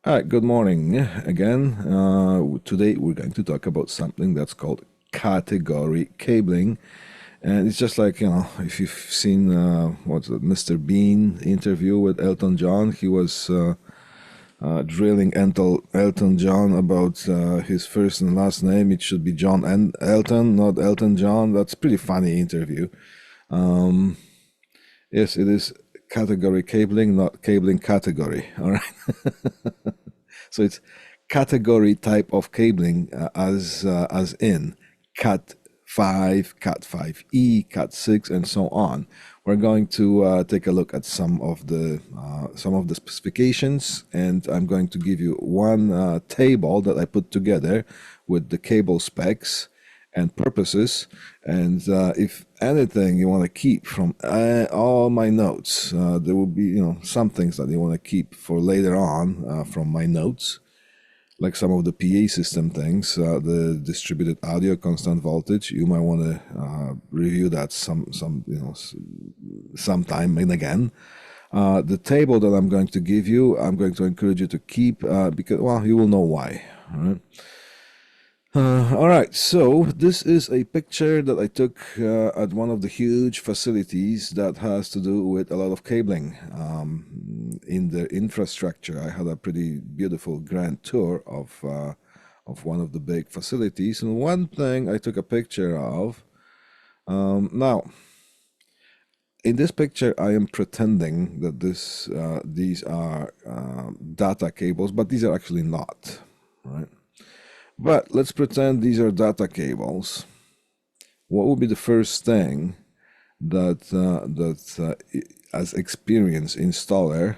All right, good morning again. Today we're going to talk about something that's called category cabling. And it's just like, if you've seen what's it, Mr. Bean interview with Elton John, he was drilling Elton John about his first and last name. It should be John and Elton, not Elton John. That's pretty funny interview. Um, yes, it is category cabling, not cabling category. All right. So it's category type of cabling as in Cat 5, Cat 5e, Cat 6, and so on. We're going to take a look at some of the specifications, and I'm going to give you one table that I put together with the cable specs and purposes. And if anything you want to keep from all my notes, there will be some things that you want to keep for later on from my notes, like some of the PA system things, the distributed audio constant voltage. You might want to review that sometime and again. The table that I'm going to give you, I'm going to encourage you to keep because, well, you will know why. All right. All right, so this is a picture that I took at one of the huge facilities that has to do with a lot of cabling in the infrastructure. I had a pretty beautiful grand tour of one of the big facilities, and one thing I took a picture of. Now, in this picture, I am pretending that these are data cables, but these are actually not, right? But let's pretend these are data cables. What would be the first thing that as experienced installer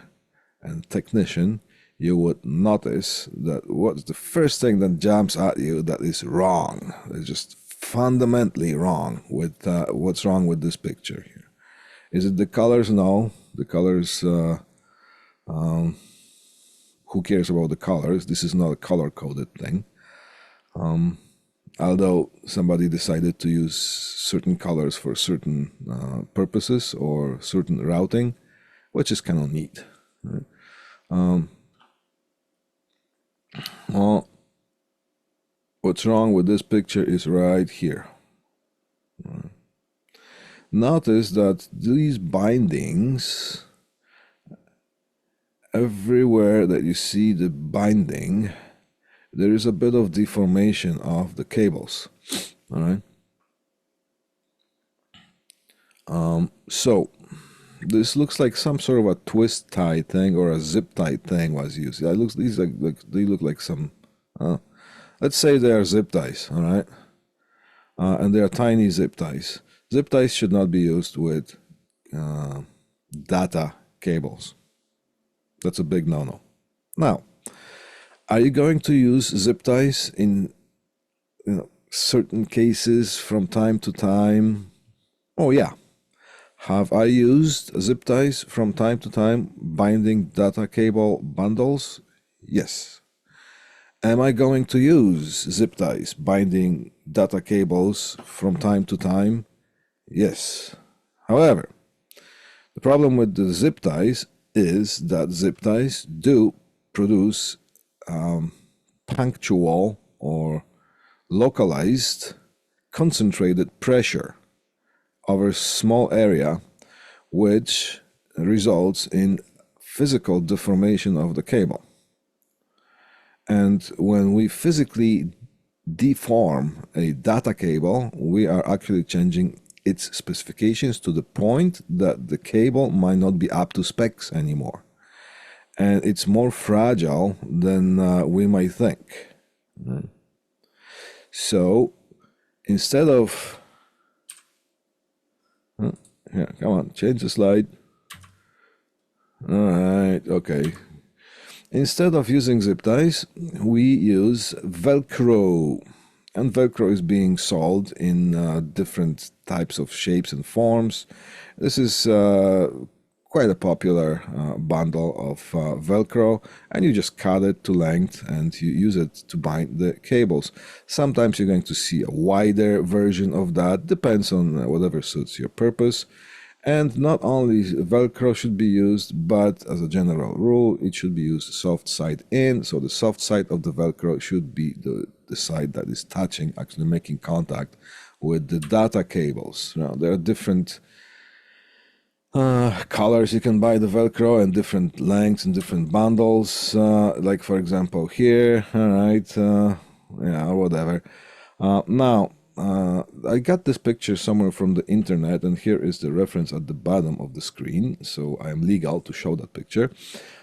and technician, you would notice that what's the first thing that jumps at you that is wrong? It's just fundamentally wrong with what's wrong with this picture here. Is it the colors? No, the colors. Who cares about the colors? This is not a color-coded thing. Although somebody decided to use certain colors for certain purposes or certain routing, which is kind of neat. Right? Well, what's wrong with this picture is right here. Right? Notice that these bindings, everywhere that you see the binding, there is a bit of deformation of the cables. All right. So this looks like some sort of a twist tie thing or a zip tie thing was used. Yeah, it looks these like they look like some. Let's say they are zip ties. All right, and they are tiny zip ties. Zip ties should not be used with data cables. That's a big no-no. Now, are you going to use zip ties in certain cases from time to time? Oh yeah. Have I used zip ties from time to time binding data cable bundles? Yes. Am I going to use zip ties binding data cables from time to time? Yes. However, the problem with the zip ties is that zip ties do produce punctual or localized concentrated pressure over a small area, which results in physical deformation of the cable. And when we physically deform a data cable, we are actually changing its specifications to the point that the cable might not be up to specs anymore. And it's more fragile than we might think. So instead of, yeah, come on, change the slide. All right, okay. Instead of using zip ties, we use Velcro. And Velcro is being sold in different types of shapes and forms. This is quite a popular bundle of Velcro, and you just cut it to length and you use it to bind the cables. Sometimes you're going to see a wider version of that, depends on whatever suits your purpose. And not only Velcro should be used, but as a general rule, it should be used soft side in. So the soft side of the Velcro should be the side that is touching, actually making contact with the data cables. Now, there are different colors you can buy the Velcro, and different lengths and different bundles. Like for example here, all right, yeah, whatever. Now, I got this picture somewhere from the internet, and here is the reference at the bottom of the screen, so I'm legal to show that picture.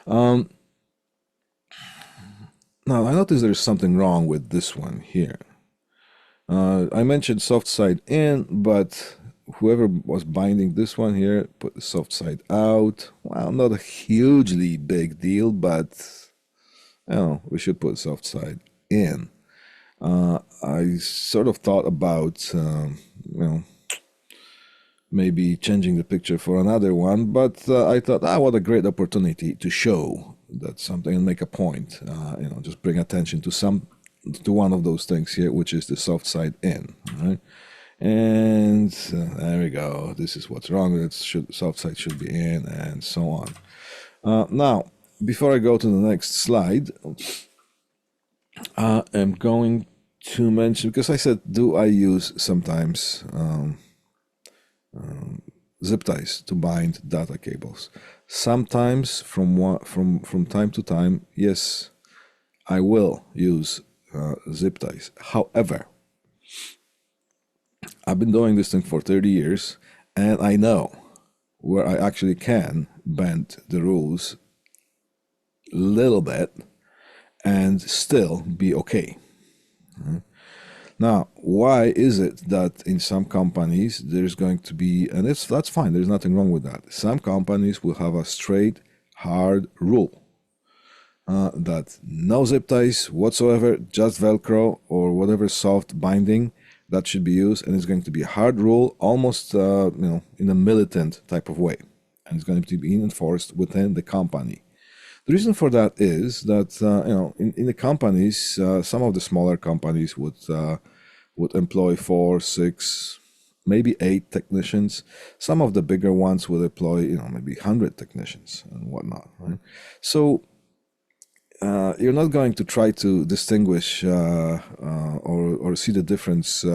Now, I notice there's something wrong with this one here. I mentioned soft side in, but whoever was binding this one here put the soft side out. Well, not a hugely big deal, but you know, we should put soft side in. I sort of thought about, maybe changing the picture for another one, but I thought, what a great opportunity to show that something and make a point. Just bring attention to one of those things here, which is the soft side in. Right? And there we go. This is what's wrong. Soft side should be in, and so on. Now, before I go to the next slide, I'm going to mention, because I said, do I use sometimes zip ties to bind data cables? Sometimes, from time to time, yes, I will use zip ties. However, I've been doing this thing for 30 years, and I know where I actually can bend the rules a little bit and still be okay. Now, why is it that in some companies there's going to be, and that's fine, there's nothing wrong with that. Some companies will have a straight, hard rule that no zip ties whatsoever, just Velcro or whatever soft binding that should be used, and it's going to be a hard rule, almost in a militant type of way, and it's going to be enforced within the company. The reason for that is that in the companies, some of the smaller companies would employ 4, 6, maybe 8 technicians. Some of the bigger ones would employ maybe 100 technicians and whatnot. Right? So you're not going to try to distinguish or see the difference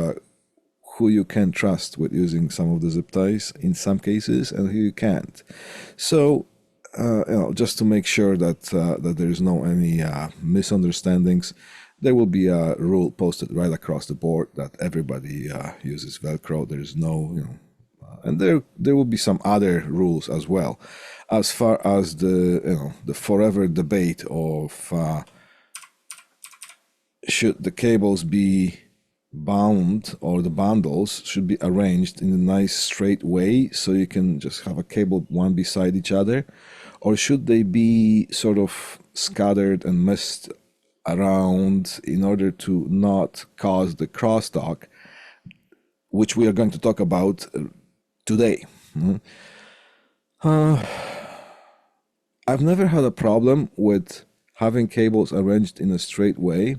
who you can trust with using some of the zip ties in some cases and who you can't. So just to make sure that there is no any misunderstandings, there will be a rule posted right across the board that everybody uses Velcro. There is no, and there will be some other rules as well, as far as the forever debate of should the cables be bound, or the bundles should be arranged in a nice straight way so you can just have a cable one beside each other, or should they be sort of scattered and messed around in order to not cause the crosstalk, which we are going to talk about today. I've never had a problem with having cables arranged in a straight way,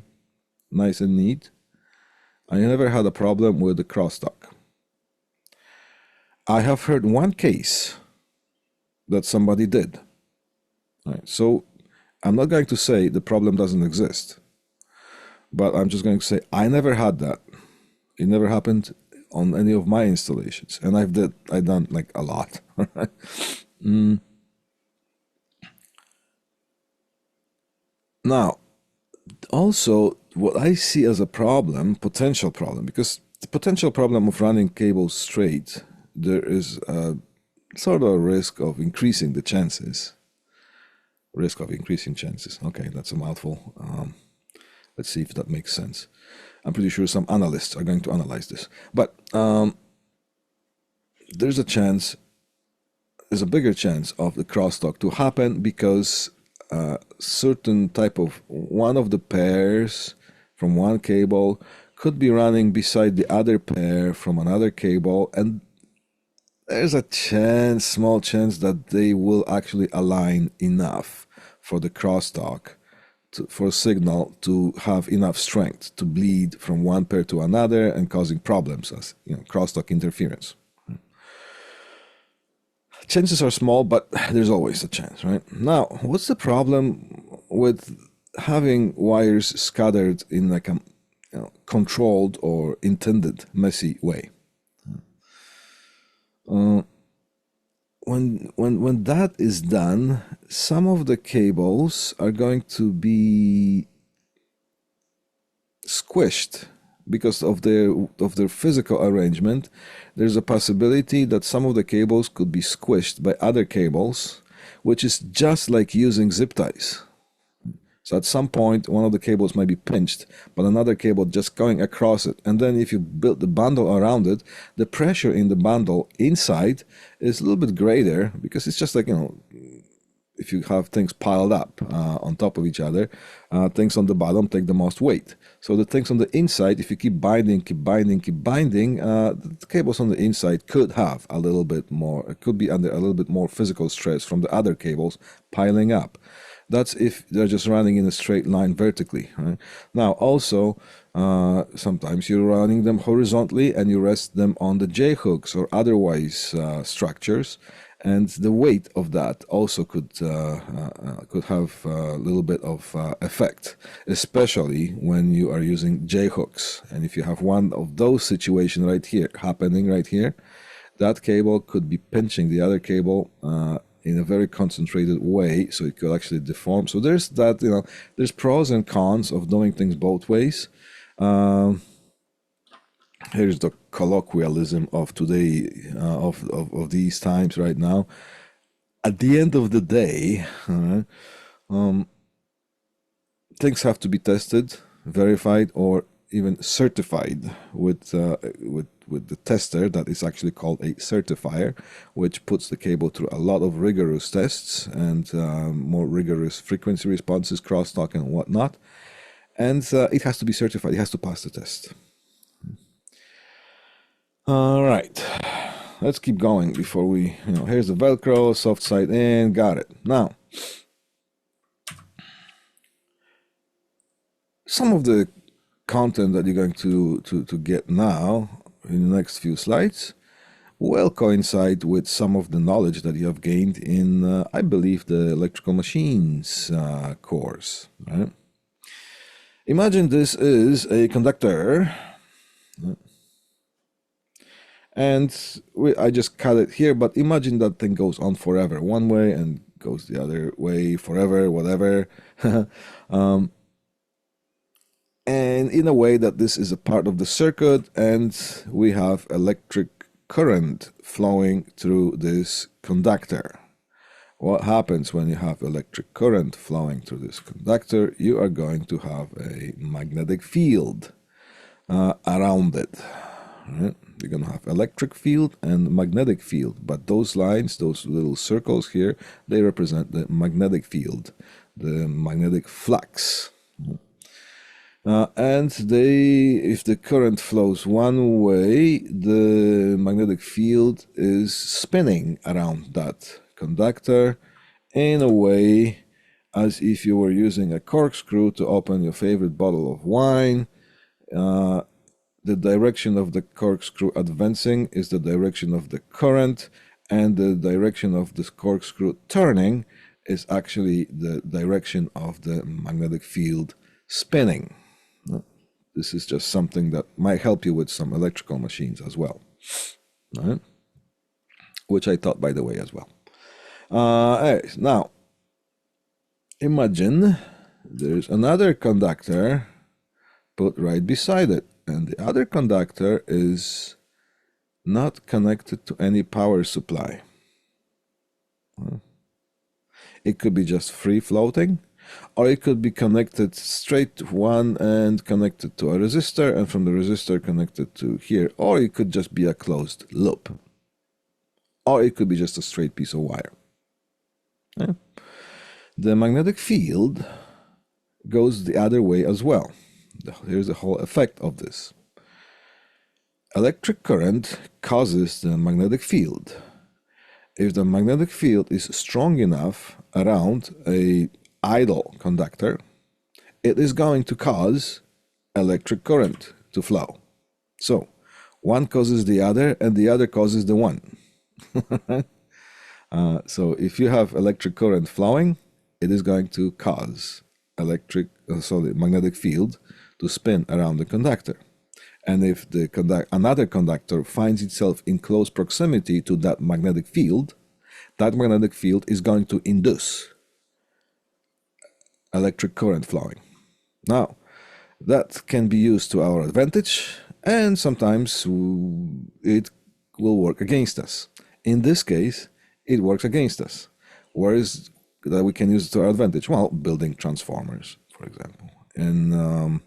nice and neat. I never had a problem with the crosstalk. I have heard one case that somebody did. Right. So I'm not going to say the problem doesn't exist, but I'm just going to say I never had that. It never happened on any of my installations, and I've done like a lot. Now, also, what I see as a problem, potential problem, because the potential problem of running cables straight, there is a sort of a risk of increasing the chances. Risk of increasing chances. Okay, that's a mouthful. Let's see if that makes sense. I'm pretty sure some analysts are going to analyze this. But there's a bigger chance of the crosstalk to happen because certain type of one of the pairs from one cable could be running beside the other pair from another cable, and there's a small chance that they will actually align enough for the crosstalk, for signal to have enough strength to bleed from one pair to another and causing problems as crosstalk interference. Chances are small, but there's always a chance, right? Now, what's the problem with having wires scattered in like a controlled or intended messy way? When that is done, some of the cables are going to be squished because of their physical arrangement. There's a possibility that some of the cables could be squished by other cables, which is just like using zip ties. So at some point, one of the cables might be pinched, but another cable just going across it. And then if you build the bundle around it, the pressure in the bundle inside is a little bit greater because it's just like, if you have things piled up on top of each other, things on the bottom take the most weight. So the things on the inside, if you keep binding, the cables on the inside could have a little bit more, it could be under a little bit more physical stress from the other cables piling up. That's if they're just running in a straight line vertically. Right? Now, also, sometimes you're running them horizontally and you rest them on the J-hooks or otherwise structures, and the weight of that also could have a little bit of effect, especially when you are using J-hooks. And if you have one of those situations happening right here, that cable could be pinching the other cable in a very concentrated way, so it could actually deform. So there's that, there's pros and cons of doing things both ways. Here's the colloquialism of today, of these times right now. At the end of the day, things have to be tested, verified, or even certified with the tester that is actually called a certifier, which puts the cable through a lot of rigorous tests and more rigorous frequency responses, crosstalk and whatnot. And it has to be certified. It has to pass the test. All right, let's keep going before we, here's the Velcro, soft side in, got it. Now, some of the content that you're going to get now in the next few slides will coincide with some of the knowledge that you have gained in, I believe, the electrical machines course. Right? Imagine this is a conductor, and I just cut it here, but imagine that thing goes on forever, one way and goes the other way forever, whatever. And in a way that this is a part of the circuit, and we have electric current flowing through this conductor. What happens when you have electric current flowing through this conductor? You are going to have a magnetic field around it. Right? You're going to have electric field and magnetic field, but those lines, those little circles here, they represent the magnetic field, the magnetic flux. And if the current flows one way, the magnetic field is spinning around that conductor in a way as if you were using a corkscrew to open your favorite bottle of wine. The direction of the corkscrew advancing is the direction of the current, and the direction of the corkscrew turning is actually the direction of the magnetic field spinning. This is just something that might help you with some electrical machines as well, right? Which I taught, by the way, as well. Now, imagine there's another conductor put right beside it, and the other conductor is not connected to any power supply. It could be just free floating, or it could be connected straight to one end, connected to a resistor, and from the resistor connected to here, or it could just be a closed loop, or it could be just a straight piece of wire. Yeah. The magnetic field goes the other way as well. Here's the whole effect of this. Electric current causes the magnetic field. If the magnetic field is strong enough around a idle conductor, it is going to cause electric current to flow. So one causes the other, and the other causes the one. So if you have electric current flowing, it is going to cause magnetic field to spin around the conductor. And if another conductor finds itself in close proximity to that magnetic field is going to induce electric current flowing. Now, that can be used to our advantage, and sometimes it will work against us. In this case, it works against us. Where is that we can use it to our advantage? Well, building transformers, for example, and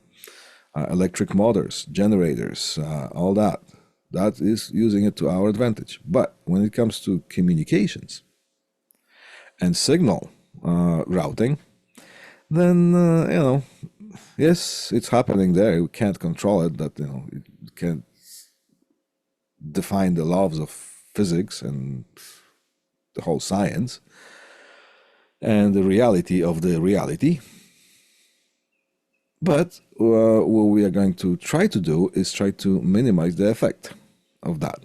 electric motors, generators, all that. That is using it to our advantage. But when it comes to communications and signal routing, then yes, it's happening there. We can't control it. That it can't define the laws of physics and the whole science and the reality of the reality. But what we are going to try to do is try to minimize the effect of that.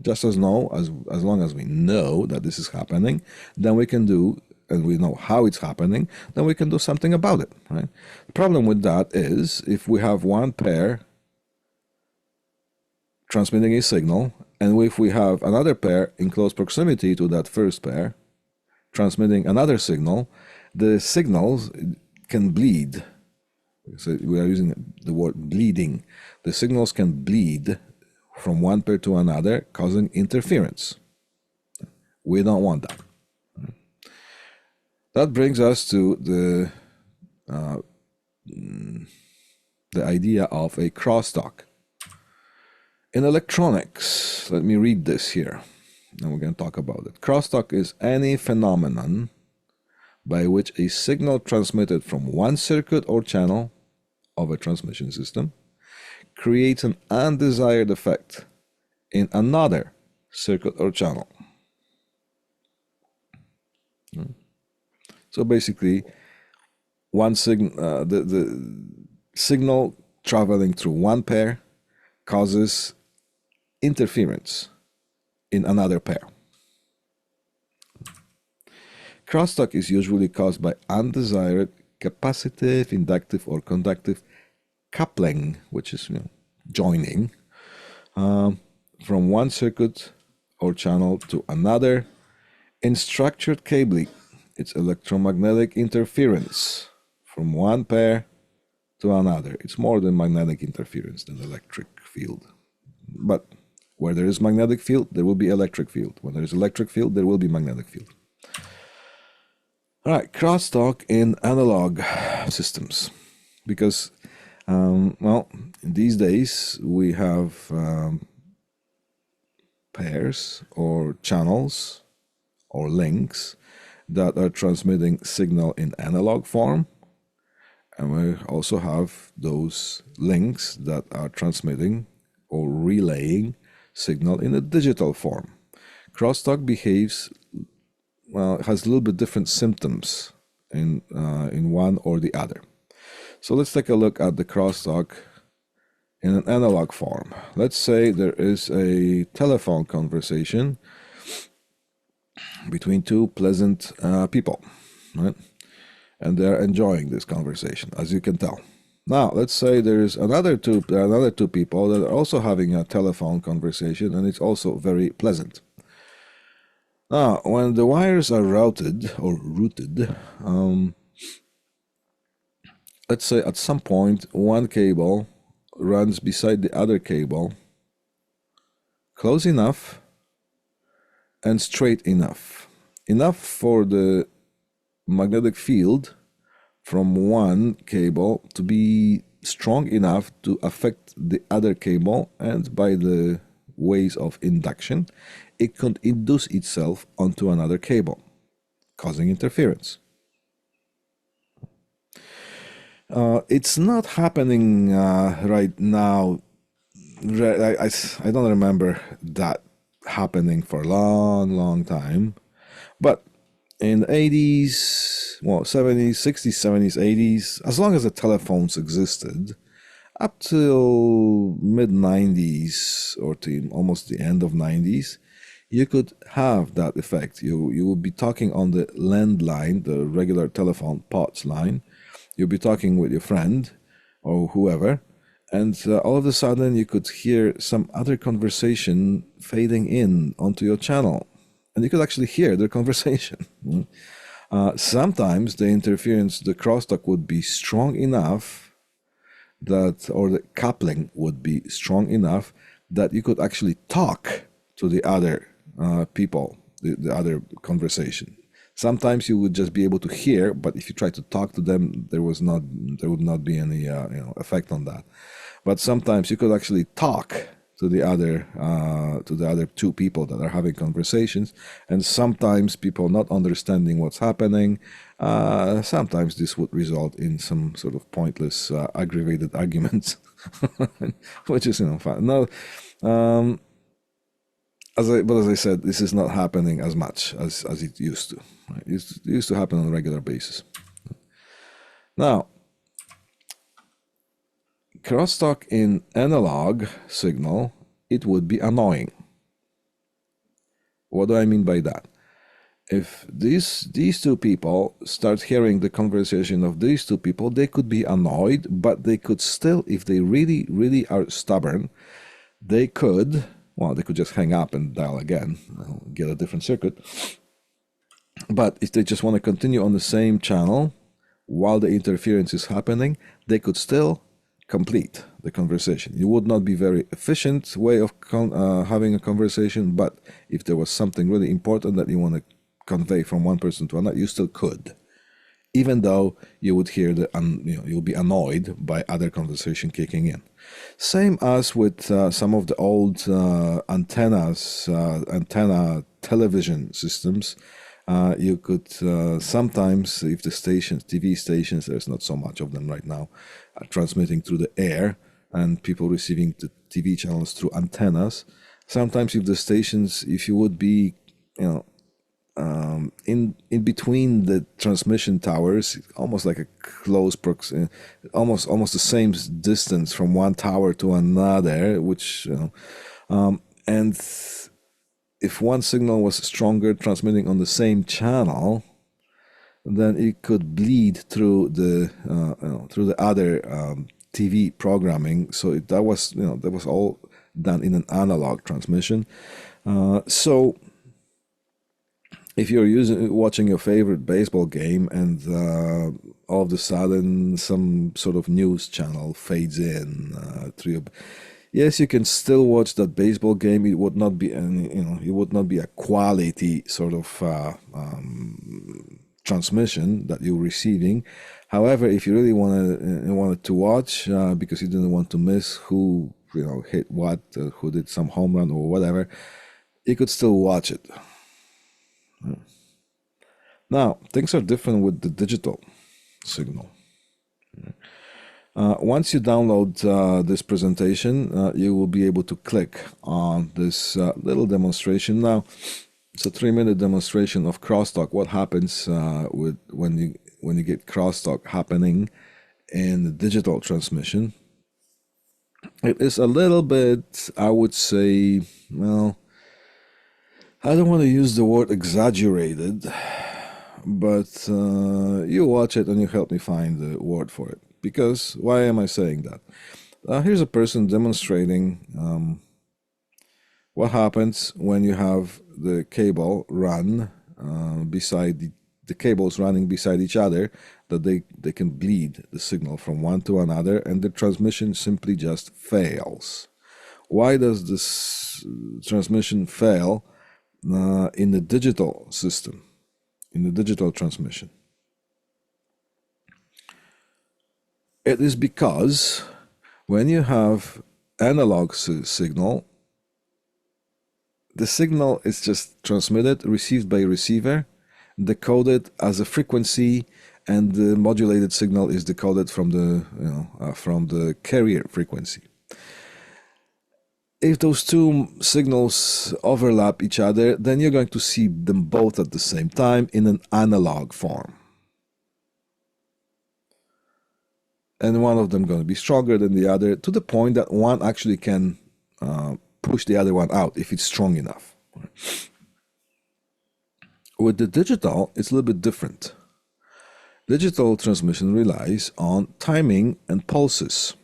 Just as long as we know that this is happening, then we can do, and we know how it's happening, then we can do something about it. Right? The problem with that is if we have one pair transmitting a signal, and if we have another pair in close proximity to that first pair transmitting another signal, the signals can bleed. So we are using the word bleeding. The signals can bleed from one pair to another, causing interference. We don't want that. That brings us to the idea of a crosstalk. In electronics, let me read this here, and we're going to talk about it. Crosstalk is any phenomenon by which a signal transmitted from one circuit or channel of a transmission system creates an undesired effect in another circuit or channel. So basically, the signal traveling through one pair causes interference in another pair. Crosstalk is usually caused by undesired capacitive, inductive, or conductive coupling, which is joining from one circuit or channel to another. In structured cabling, it's electromagnetic interference from one pair to another. It's more than magnetic interference than electric field. But where there is magnetic field, there will be electric field. When there is electric field, there will be magnetic field. All right, crosstalk in analog systems. Because, well, these days we have pairs or channels or links that are transmitting signal in analog form. And we also have those links that are transmitting or relaying signal in a digital form. Crosstalk behaves, well, it has a little bit different symptoms in one or the other. So let's take a look at the crosstalk in an analog form. Let's say there is a telephone conversation between two pleasant people, right? And they're enjoying this conversation, as you can tell. Now, let's say there's another two people that are also having a telephone conversation, and it's also very pleasant. Now, when the wires are routed, let's say at some point one cable runs beside the other cable close enough and straight enough for the magnetic field from one cable to be strong enough to affect the other cable, and by the ways of induction, it could induce itself onto another cable, causing interference. It's not happening right now. I don't remember that happening for a long time, but in the 80s, well, 70s, 60s, 70s, 80s, as long as the telephones existed, up till mid-90s or to almost the end of 90s, you could have that effect. You will be talking on the landline, the regular telephone POTS line. You'll be talking with your friend or whoever, and all of a sudden you could hear some other conversation fading in onto your channel, and you could actually hear their conversation. Sometimes the interference, the crosstalk would be strong enough that, or the coupling would be strong enough that you could actually talk to the other people, the other conversation. Sometimes you would just be able to hear, but if you try to talk to them, there would not be any effect on that. But sometimes you could actually talk to the other two people that are having conversations, and sometimes people not understanding what's happening. Sometimes this would result in some sort of pointless, aggravated arguments, which is fun. No, as I said, this is not happening as much as it used to. Right? It used to happen on a regular basis. Now, crosstalk in analog signal, it would be annoying. What do I mean by that? If these two people start hearing the conversation of these two people, they could be annoyed, but they could still, if they really, really are stubborn, they could just hang up and dial again, get a different circuit. But if they just want to continue on the same channel while the interference is happening, they could still complete the conversation. It would not be very efficient way of having a conversation, but if there was something really important that you want to convey from one person to another, you still could, even though you would hear you'll be annoyed by other conversation kicking in. Same as with some of the old antenna television systems. You could sometimes, if the TV stations, there's not so much of them right now, are transmitting through the air, and people receiving the TV channels through antennas. Sometimes, if the stations, if you would be, in between the transmission towers, almost like a close proximity, almost the same distance from one tower to another, which and if one signal was stronger transmitting on the same channel, then it could bleed through the other TV programming. So that was all done in an analog transmission. So if you're watching your favorite baseball game and all of a sudden some sort of news channel fades in through your, yes, you can still watch that baseball game. It would not be it would not be a quality sort of transmission that you're receiving. However, if you really wanted to watch because you didn't want to miss who hit what, who did some home run or whatever, you could still watch it. Now, things are different with the digital signal. Once you download this presentation, you will be able to click on this little demonstration. Now, it's a 3-minute demonstration of crosstalk. What happens when you get crosstalk happening in the digital transmission? It is a little bit, I would say, well, I don't want to use the word exaggerated, but you watch it and you help me find the word for it. Because why am I saying that? Here's a person demonstrating what happens when you have the cable run beside the cables running beside each other, that they can bleed the signal from one to another, and the transmission simply just fails. Why does this transmission fail in the digital system, in the digital transmission? It is because when you have analog signal, the signal is just transmitted, received by a receiver, decoded as a frequency, and the modulated signal is decoded from the carrier frequency. If those two signals overlap each other, then you're going to see them both at the same time in an analog form. And one of them going to be stronger than the other, to the point that one actually can push the other one out if it's strong enough. With the digital, it's a little bit different. Digital transmission relies on timing and pulses.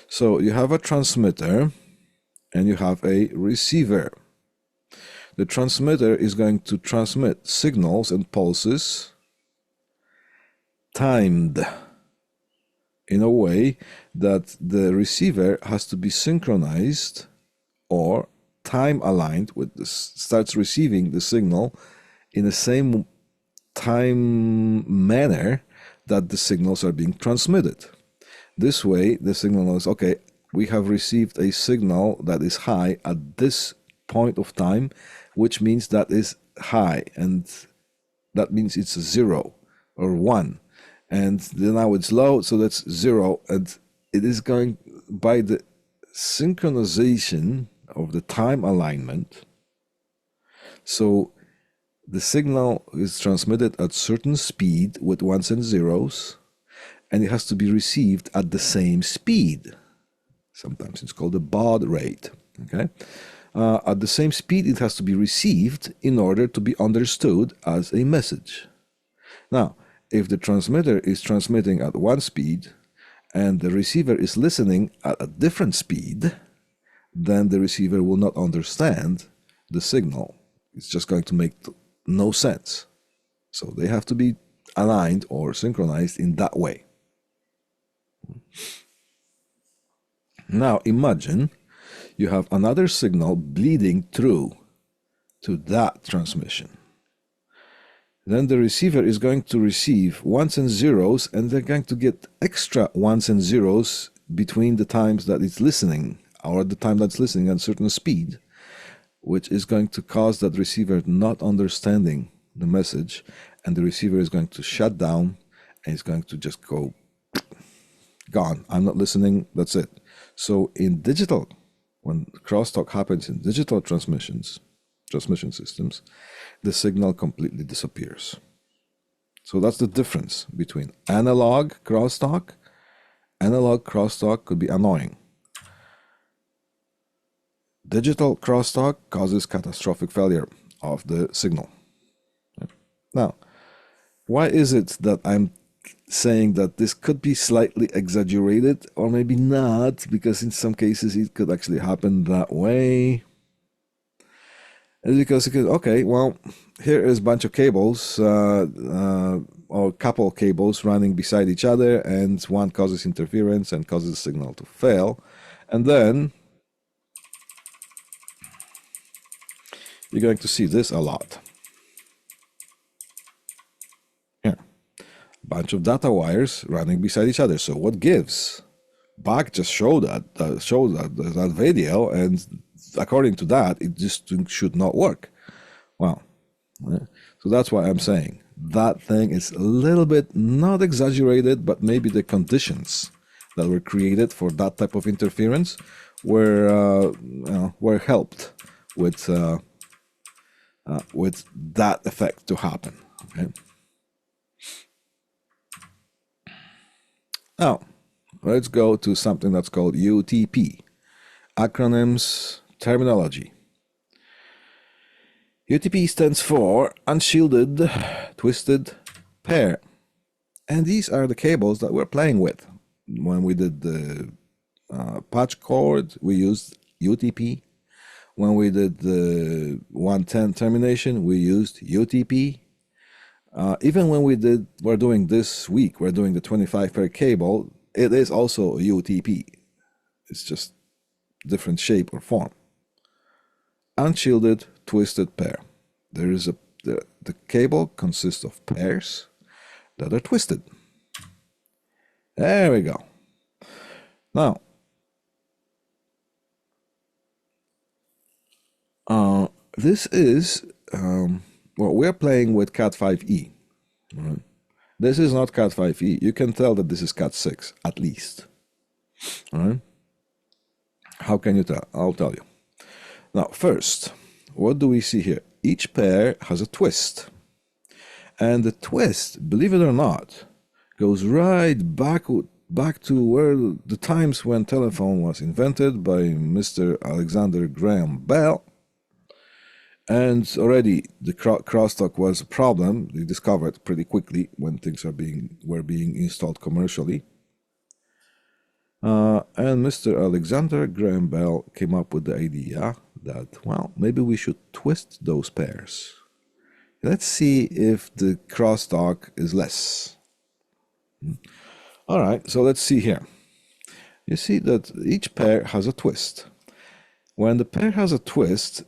So you have a transmitter and you have a receiver. The transmitter is going to transmit signals and pulses timed in a way that the receiver has to be synchronized or time aligned with this, starts receiving the signal in the same time manner that the signals are being transmitted. This way, the signal knows, okay, we have received a signal that is high at this point of time, which means that is high, and that means it's a 0 or 1. And then now it's low, so that's 0. And it is going by the synchronization of the time alignment. So the signal is transmitted at certain speed with ones and zeros, and it has to be received at the same speed. Sometimes it's called the baud rate. Okay, at the same speed it has to be received in order to be understood as a message. Now, if the transmitter is transmitting at one speed and the receiver is listening at a different speed, then the receiver will not understand the signal. It's just going to make no sense. So they have to be aligned or synchronized in that way. Now imagine you have another signal bleeding through to that transmission. Then the receiver is going to receive ones and zeros, and they're going to get extra ones and zeros between the times that it's listening, or the time that's listening at a certain speed, which is going to cause that receiver not understanding the message, and the receiver is going to shut down and it's going to just go gone. I'm not listening, that's it. So in digital, when crosstalk happens in digital transmission systems, the signal completely disappears. So that's the difference between analog crosstalk. Analog crosstalk could be annoying. Digital crosstalk causes catastrophic failure of the signal. Now, why is it that I'm saying that this could be slightly exaggerated, or maybe not, because in some cases it could actually happen that way? It's because, okay, well, here is a bunch of cables, or couple of cables running beside each other, and one causes interference and causes the signal to fail. And then you're going to see this a lot. Here, a bunch of data wires running beside each other. So what gives? Bach just showed that video, and according to that, it just should not work. Well, so that's why I'm saying that thing is a little bit not exaggerated, but maybe the conditions that were created for that type of interference were helped with that effect to happen. Okay. Now, let's go to something that's called UTP. Acronyms, terminology. UTP stands for unshielded twisted pair. And these are the cables that we're playing with. When we did the patch cord, we used UTP. When we did the 110 termination, we used UTP. Even when we're doing this week, we're doing the 25 pair cable, it is also UTP. It's just different shape or form. Unshielded twisted pair. There is the cable consists of pairs that are twisted. There we go. Now, this is well, we're playing with Cat5e. Right? This is not Cat5e. You can tell that this is Cat6 at least. All right? How can you tell? I'll tell you. Now, first, what do we see here? Each pair has a twist. And the twist, believe it or not, goes right back to where the times when telephone was invented by Mr. Alexander Graham Bell. And already the crosstalk was a problem. They discovered pretty quickly when things were being installed commercially. And Mr. Alexander Graham Bell came up with the idea that, well, maybe we should twist those pairs. Let's see if the crosstalk is less. All right, so let's see here. You see that each pair has a twist. When the pair has a twist,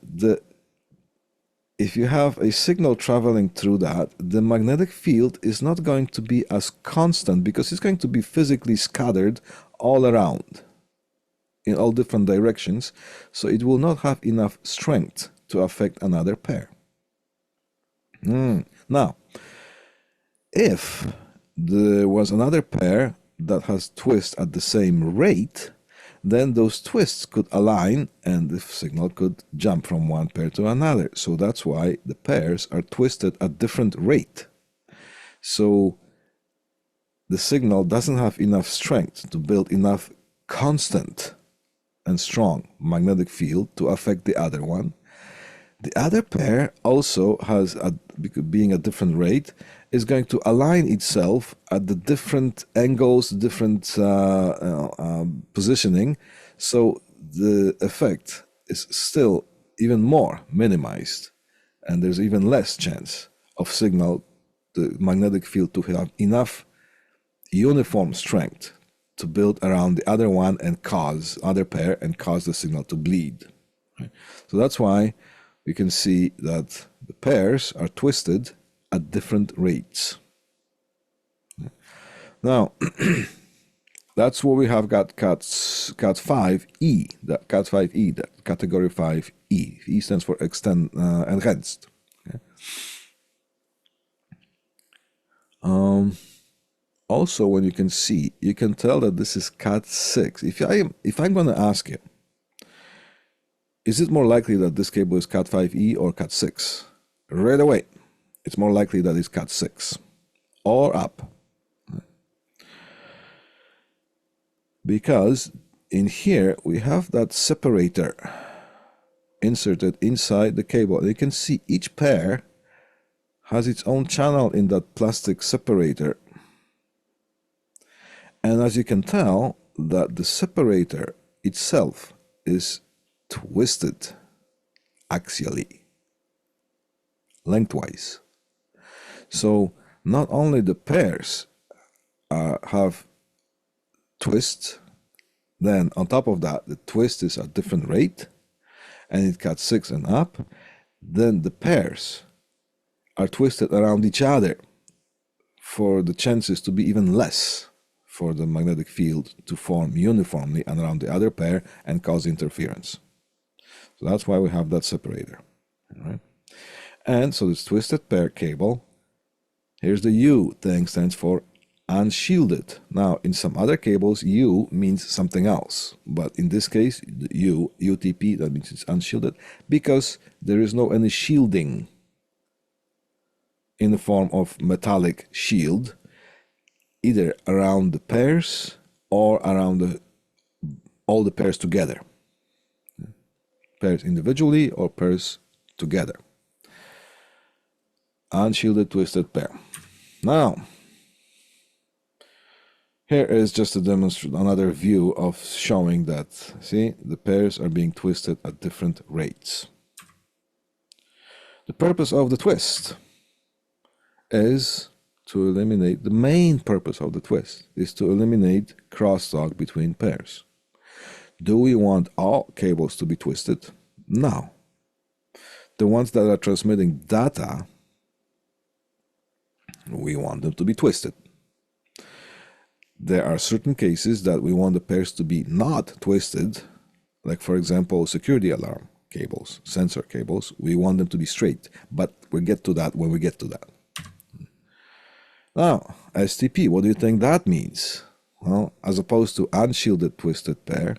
if you have a signal traveling through that, the magnetic field is not going to be as constant because it's going to be physically scattered all around in all different directions, so it will not have enough strength to affect another pair. Now, if there was another pair that has twists at the same rate, then those twists could align and the signal could jump from one pair to another. So that's why the pairs are twisted at different rate. So the signal doesn't have enough strength to build enough constant and strong magnetic field to affect the other one. The other pair also has, being a different rate, is going to align itself at the different angles, different positioning, so the effect is still even more minimized, and there's even less chance of the magnetic field to have enough uniform strength to build around the other one and other pair and cause the signal to bleed. Right? So that's why we can see that the pairs are twisted at different rates. Now, that's where we have got Cat 5E, that Cat 5E, that category 5E. E stands for enhanced. Okay. Also, when you can see, you can tell that this is Cat 6. If I'm going to ask you, is it more likely that this cable is Cat 5E or Cat 6? Right away, it's more likely that it's Cat 6 or up. Because in here we have that separator inserted inside the cable. You can see each pair has its own channel in that plastic separator. And as you can tell, that the separator itself is twisted axially, lengthwise. So not only the pairs have twist, then on top of that, the twist is at different rate, and it Cat 6 and up, then the pairs are twisted around each other for the chances to be even less for the magnetic field to form uniformly around the other pair and cause interference. So that's why we have that separator. All right? And so this twisted pair cable, here's the U thing, stands for unshielded. Now, in some other cables, U means something else. But in this case, the UTP, that means it's unshielded, because there is no any shielding in the form of metallic shield, either around the pairs or around all the pairs together. Pairs individually or pairs together. Unshielded twisted pair. Now, here is just another view of showing that, see, the pairs are being twisted at different rates. The purpose of the twist is to eliminate, the main purpose of the twist is to eliminate crosstalk between pairs. Do we want all cables to be twisted? No. The ones that are transmitting data, we want them to be twisted. There are certain cases that we want the pairs to be not twisted, like for example security alarm cables, sensor cables. We want them to be straight, but we'll get to that when we get to that. Now, STP, what do you think that means? Well, as opposed to unshielded twisted pair,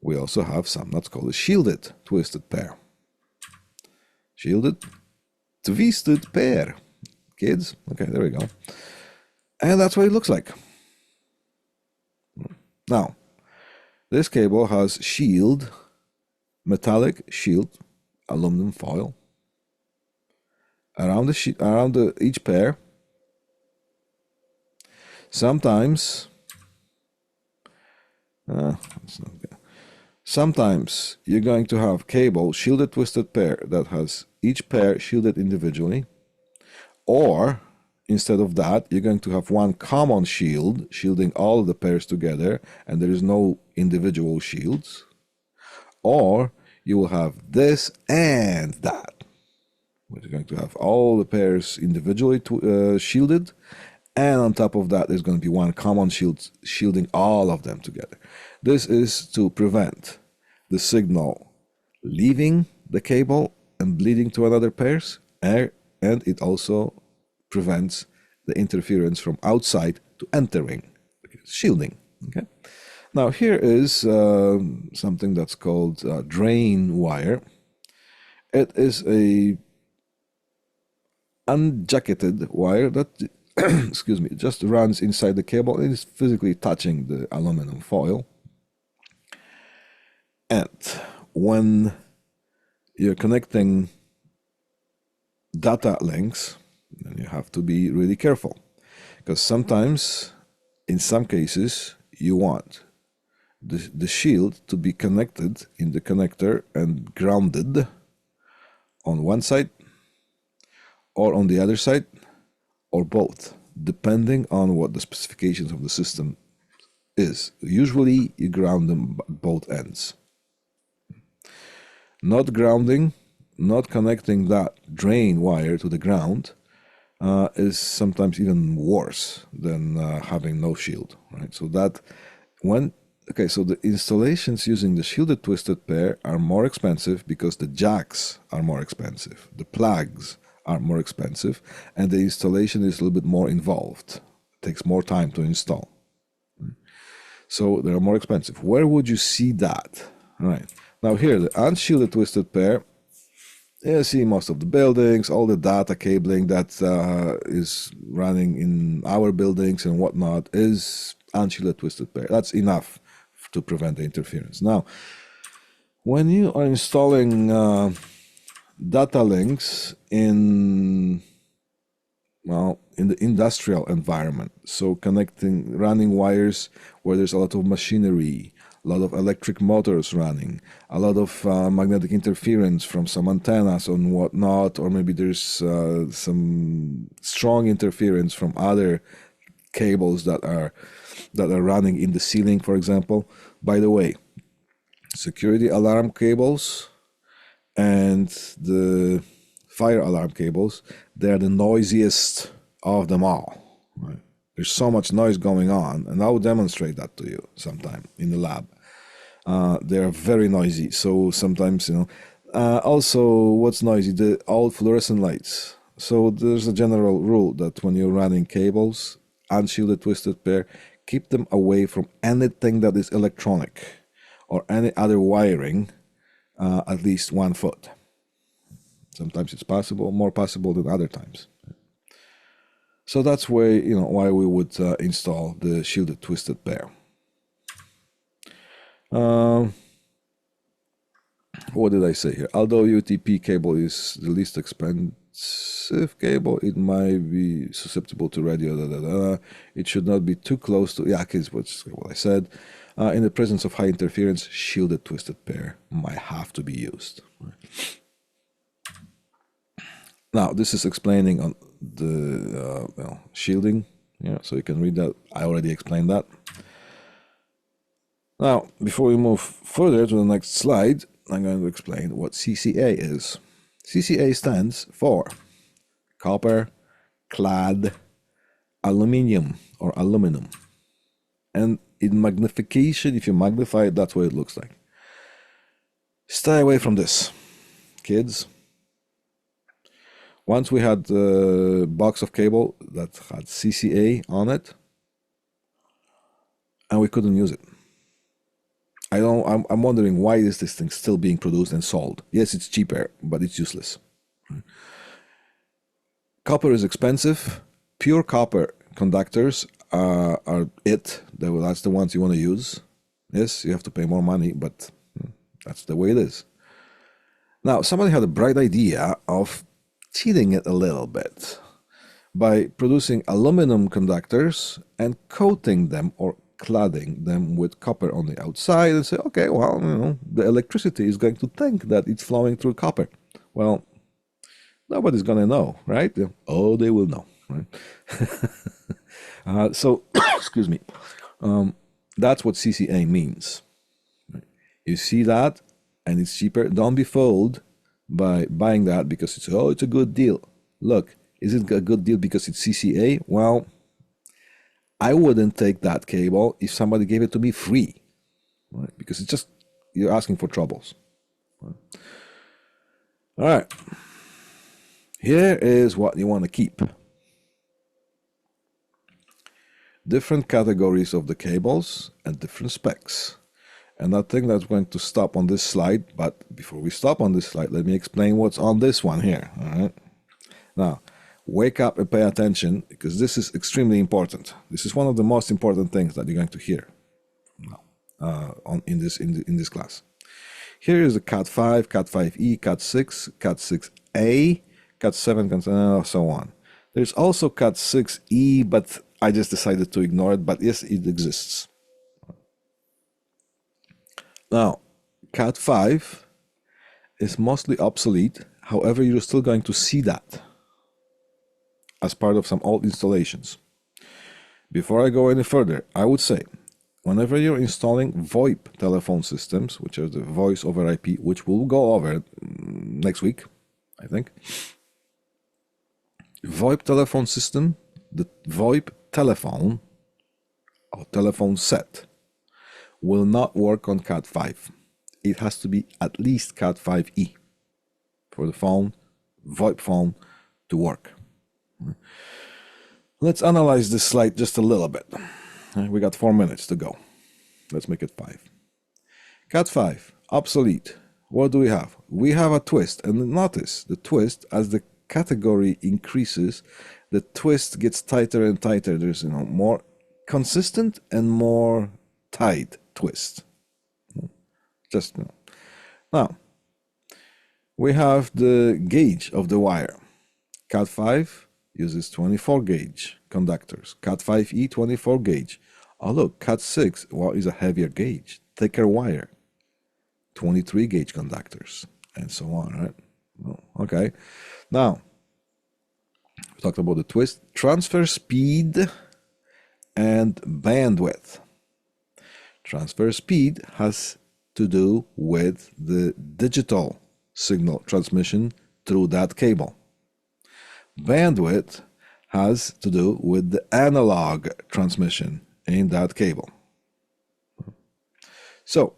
we also have some that's called a shielded twisted pair. Shielded twisted pair. Kids? Okay, there we go. And that's what it looks like. Now, this cable has metallic shield aluminum foil around the sheet, around each pair. Sometimes, sometimes you're going to have cable, shielded twisted pair, that has each pair shielded individually, or instead of that, you're going to have one common shield shielding all of the pairs together, and there is no individual shields. Or you will have this and that. We're going to have all the pairs individually shielded, and on top of that, there's going to be one common shield shielding all of them together. This is to prevent the signal leaving the cable and bleeding to another pairs, and it also prevents the interference from outside to entering, shielding. Okay. Now here is something that's called drain wire. It is a unjacketed wire that excuse me, just runs inside the cable and is physically touching the aluminum foil. And when you're connecting data links, then you have to be really careful, because sometimes, in some cases, you want the shield to be connected in the connector and grounded on one side or on the other side, or both, depending on what the specifications of the system is. Usually you ground them at both ends. Not grounding, not connecting that drain wire to the ground is sometimes even worse than having no shield, right? So that when, okay, so the installations using the shielded twisted pair are more expensive because the jacks are more expensive, the plugs are more expensive, and the installation is a little bit more involved. It takes more time to install. So they're more expensive. Where would you see that? All right. Now here, the unshielded twisted pair, you see most of the buildings, all the data cabling that is running in our buildings and whatnot is unshielded twisted pair. That's enough to prevent the interference. Now, when you are installing data links in, well, in the industrial environment, so connecting, running wires where there's a lot of machinery, a lot of electric motors running, a lot of magnetic interference from some antennas and whatnot, or maybe there's some strong interference from other cables that are running in the ceiling, for example. By the way, security alarm cables and the fire alarm cables, they're the noisiest of them all. Right? There's so much noise going on, and I'll demonstrate that to you sometime in the lab. They're very noisy, so sometimes, you know. Also, what's noisy? The old fluorescent lights. So there's a general rule that when you're running cables, unshielded twisted pair, keep them away from anything that is electronic or any other wiring, at least 1 foot. Sometimes it's possible, more possible than other times. So that's why, you know, why we would install the shielded twisted pair. What did I say here? Although UTP cable is the least expensive cable, it might be susceptible to radio. It should not be too close to. Yeah, it's what I said. In the presence of high interference, shielded twisted pair might have to be used. Now, this is explaining on the shielding. Yeah, so you can read that. I already explained that. Now, before we move further to the next slide, I'm going to explain what CCA is. CCA stands for copper clad aluminium or aluminum. And in magnification, if you magnify it, that's what it looks like. Stay away from this, kids. Once we had a box of cable that had CCA on it, and we couldn't use it. I'm wondering, why is this thing still being produced and sold? Yes, it's cheaper, but it's useless. Copper is expensive. Pure copper conductors are it. That's the ones you want to use. Yes, you have to pay more money, but that's the way it is. Now, somebody had a bright idea of cheating it a little bit by producing aluminum conductors and coating them or cladding them with copper on the outside and say, okay, well, the electricity is going to think that it's flowing through copper. Well, nobody's going to know, right? Oh, they will know, right? So, excuse me, that's what CCA means. You see that and it's cheaper. Don't be fooled by buying that because it's a good deal. Look, is it a good deal because it's CCA? Well, I wouldn't take that cable if somebody gave it to me free, right? Because it's just, you're asking for troubles. Right? All right. Here is what you want to keep. Different categories of the cables and different specs. And I think that's going to stop on this slide. But before we stop on this slide, let me explain what's on this one here. All right. Now, wake up and pay attention because this is extremely important. This is one of the most important things that you're going to hear in this class. Here is the Cat 5, Cat 5e, Cat 6, Cat 6a, Cat 7, so on. There's also Cat 6e, but I just decided to ignore it. But yes, it exists. Now, Cat 5 is mostly obsolete. However, you're still going to see that as part of some old installations. Before I go any further, I would say, whenever you're installing VoIP telephone systems, which are the voice over IP, which we'll go over next week, I think. VoIP telephone system, the VoIP telephone or telephone set will not work on Cat 5. It has to be at least Cat 5e for the phone, VoIP phone, to work. Let's analyze this slide just a little bit. We got 4 minutes to go. Let's make it 5. Cat 5, obsolete. What do we have? We have a twist, and notice the twist, as the category increases, the twist gets tighter and tighter. There's more consistent and more tight twist. Just now, we have the gauge of the wire. Cat 5 uses 24 gauge conductors. Cat 5e 24 gauge. Oh look, Cat 6 is a heavier gauge, thicker wire, 23 gauge conductors, and so on, right? Okay. Now, we talked about the twist, transfer speed, and bandwidth. Transfer speed has to do with the digital signal transmission through that cable. Bandwidth has to do with the analog transmission in that cable. So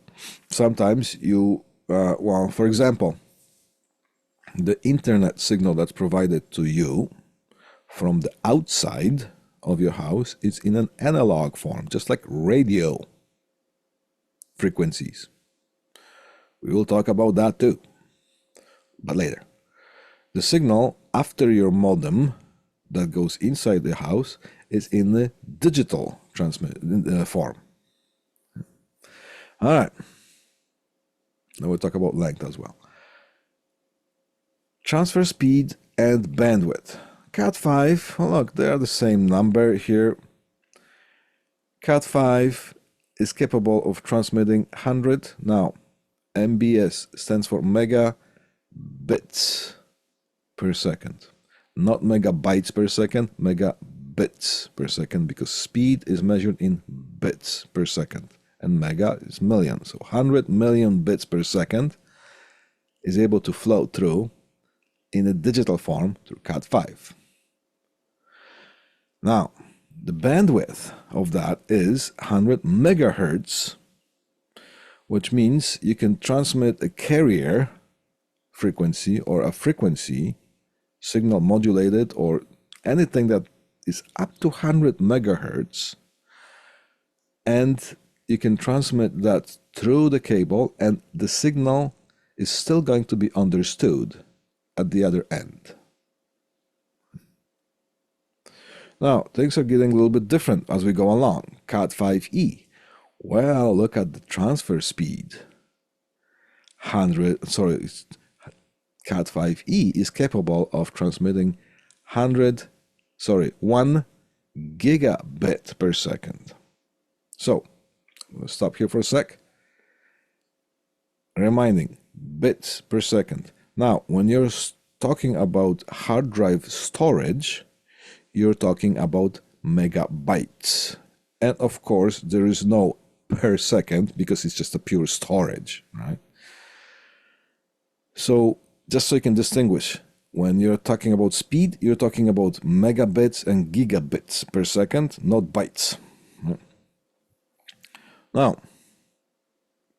sometimes for example, the internet signal that's provided to you from the outside of your house is in an analog form, just like radio frequencies. We will talk about that too, but later. The signal after your modem that goes inside the house is in the digital form. All right. Now we'll talk about length as well. Transfer speed and bandwidth. Cat 5, look, they are the same number here. Cat 5 is capable of transmitting 100. Now, MBS stands for megabits per second. Not megabytes per second, megabits per second, because speed is measured in bits per second. And mega is million. So 100 million bits per second is able to flow through in a digital form through Cat 5. Now, the bandwidth of that is 100 megahertz, which means you can transmit a carrier frequency or a frequency, signal modulated, or anything that is up to 100 megahertz, and you can transmit that through the cable, and the signal is still going to be understood at the other end. Now, things are getting a little bit different as we go along. Cat 5e. Well, look at the transfer speed. Cat5e is capable of transmitting 1 gigabit per second. So, let's stop here for a sec. Reminding, bits per second. Now, when you're talking about hard drive storage, you're talking about megabytes. And of course, there is no per second because it's just a pure storage, right? So just so you can distinguish, when you're talking about speed, you're talking about megabits and gigabits per second, not bytes. Now,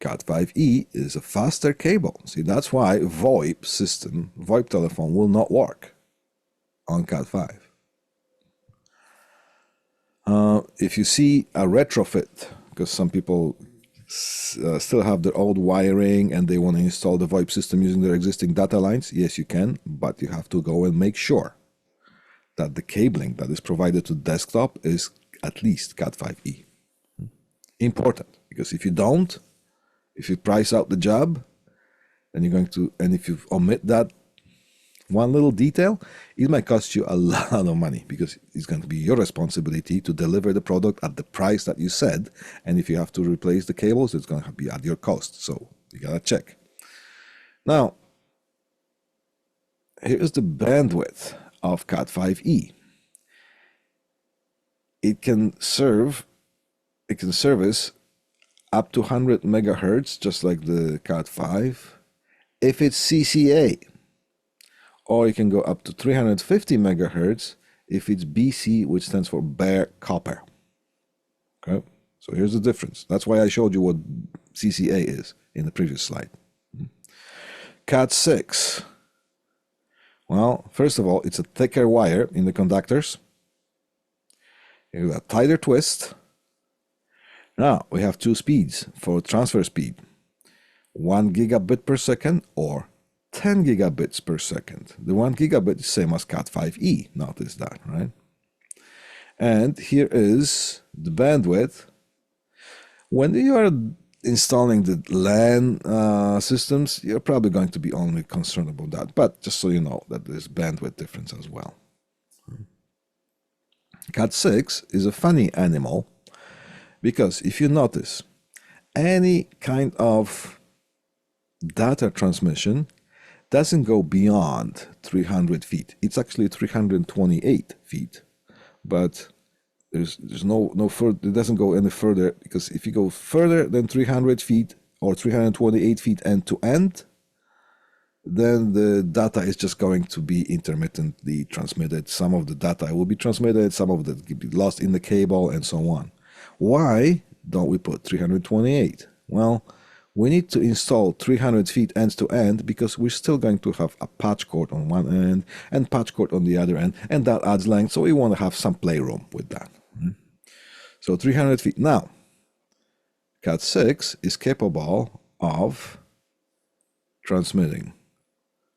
Cat5e is a faster cable. See, that's why VoIP telephone will not work on Cat5. If you see a retrofit, because some people still have their old wiring and they want to install the VoIP system using their existing data lines, yes, you can, but you have to go and make sure that the cabling that is provided to desktop is at least Cat5e. Important, because if you don't, if you price out the job, then you're going to, and if you omit that one little detail, it might cost you a lot of money because it's going to be your responsibility to deliver the product at the price that you said. And if you have to replace the cables, it's going to be at your cost. So you got to check. Now, here's the bandwidth of Cat5e. It can service up to 100 megahertz, just like the Cat5, if it's CCA. Or you can go up to 350 megahertz if it's BC, which stands for bare copper. Okay, so here's the difference. That's why I showed you what CCA is in the previous slide. Cat6. Well, first of all, it's a thicker wire in the conductors. You have a tighter twist. Now, we have two speeds for transfer speed. 1 gigabit per second or 10 gigabits per second. The 1 gigabit is same as Cat5e, notice that, right? And here is the bandwidth. When you are installing the LAN systems, you're probably going to be only concerned about that, but just so you know that there's bandwidth difference as well. Cat6 is a funny animal because if you notice, any kind of data transmission doesn't go beyond 300 feet. It's actually 328 feet, but there's no further. It doesn't go any further because if you go further than 300 feet or 328 feet end to end, then the data is just going to be intermittently transmitted. Some of the data will be transmitted, some of it will be lost in the cable, and so on. Why don't we put 328? Well, we need to install 300 feet end to end because we're still going to have a patch cord on one end and patch cord on the other end, and that adds length, so we want to have some playroom with that. So 300 feet. Now, Cat6 is capable of transmitting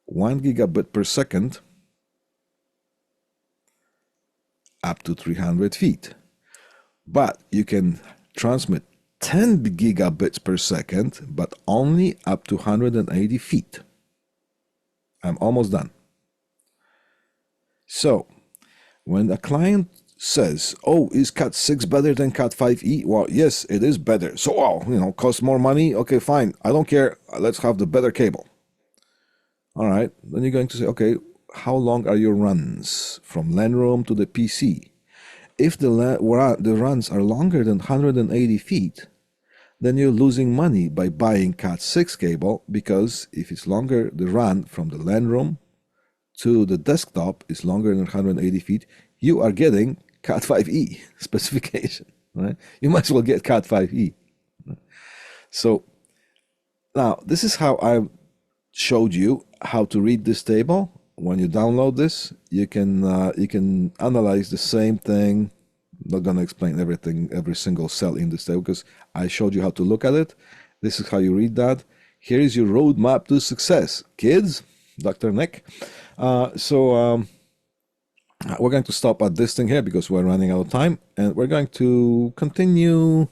1 gigabit per second up to 300 feet. But you can transmit 10 gigabits per second, but only up to 180 feet. I'm almost done. So, when a client says, oh, is Cat6 better than Cat5e? Well, yes, it is better. So, oh, costs more money? Okay, fine. I don't care. Let's have the better cable. All right. Then you're going to say, okay, how long are your runs from LAN room to the PC? If the runs are longer than 180 feet, then you're losing money by buying Cat6 cable, because if it's longer, the run from the LAN room to the desktop is longer than 180 feet, you are getting Cat5e specification, right? You might as well get Cat5e. So now this is how I showed you how to read this table. When you download this, you can analyze the same thing. I'm not going to explain everything, every single cell in this table, because I showed you how to look at it. This is how you read that. Here is your roadmap to success, kids. Dr. Nick. We're going to stop at this thing here because we're running out of time, and we're going to continue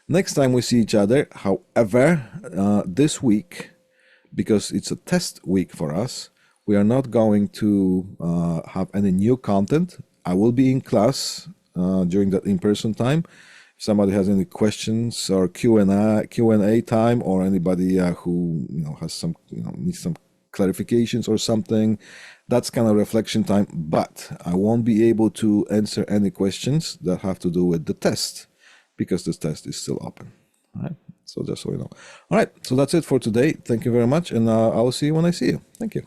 next time we see each other. However, this week, because it's a test week for us, We are not going to have any new content. I will be in class during that in-person time. If somebody has any questions or Q&A time, or anybody who has some needs some clarifications or something, that's kind of reflection time. But I won't be able to answer any questions that have to do with the test, because this test is still open. All right. So just so you know. All right. So that's it for today. Thank you very much, and I will see you when I see you. Thank you.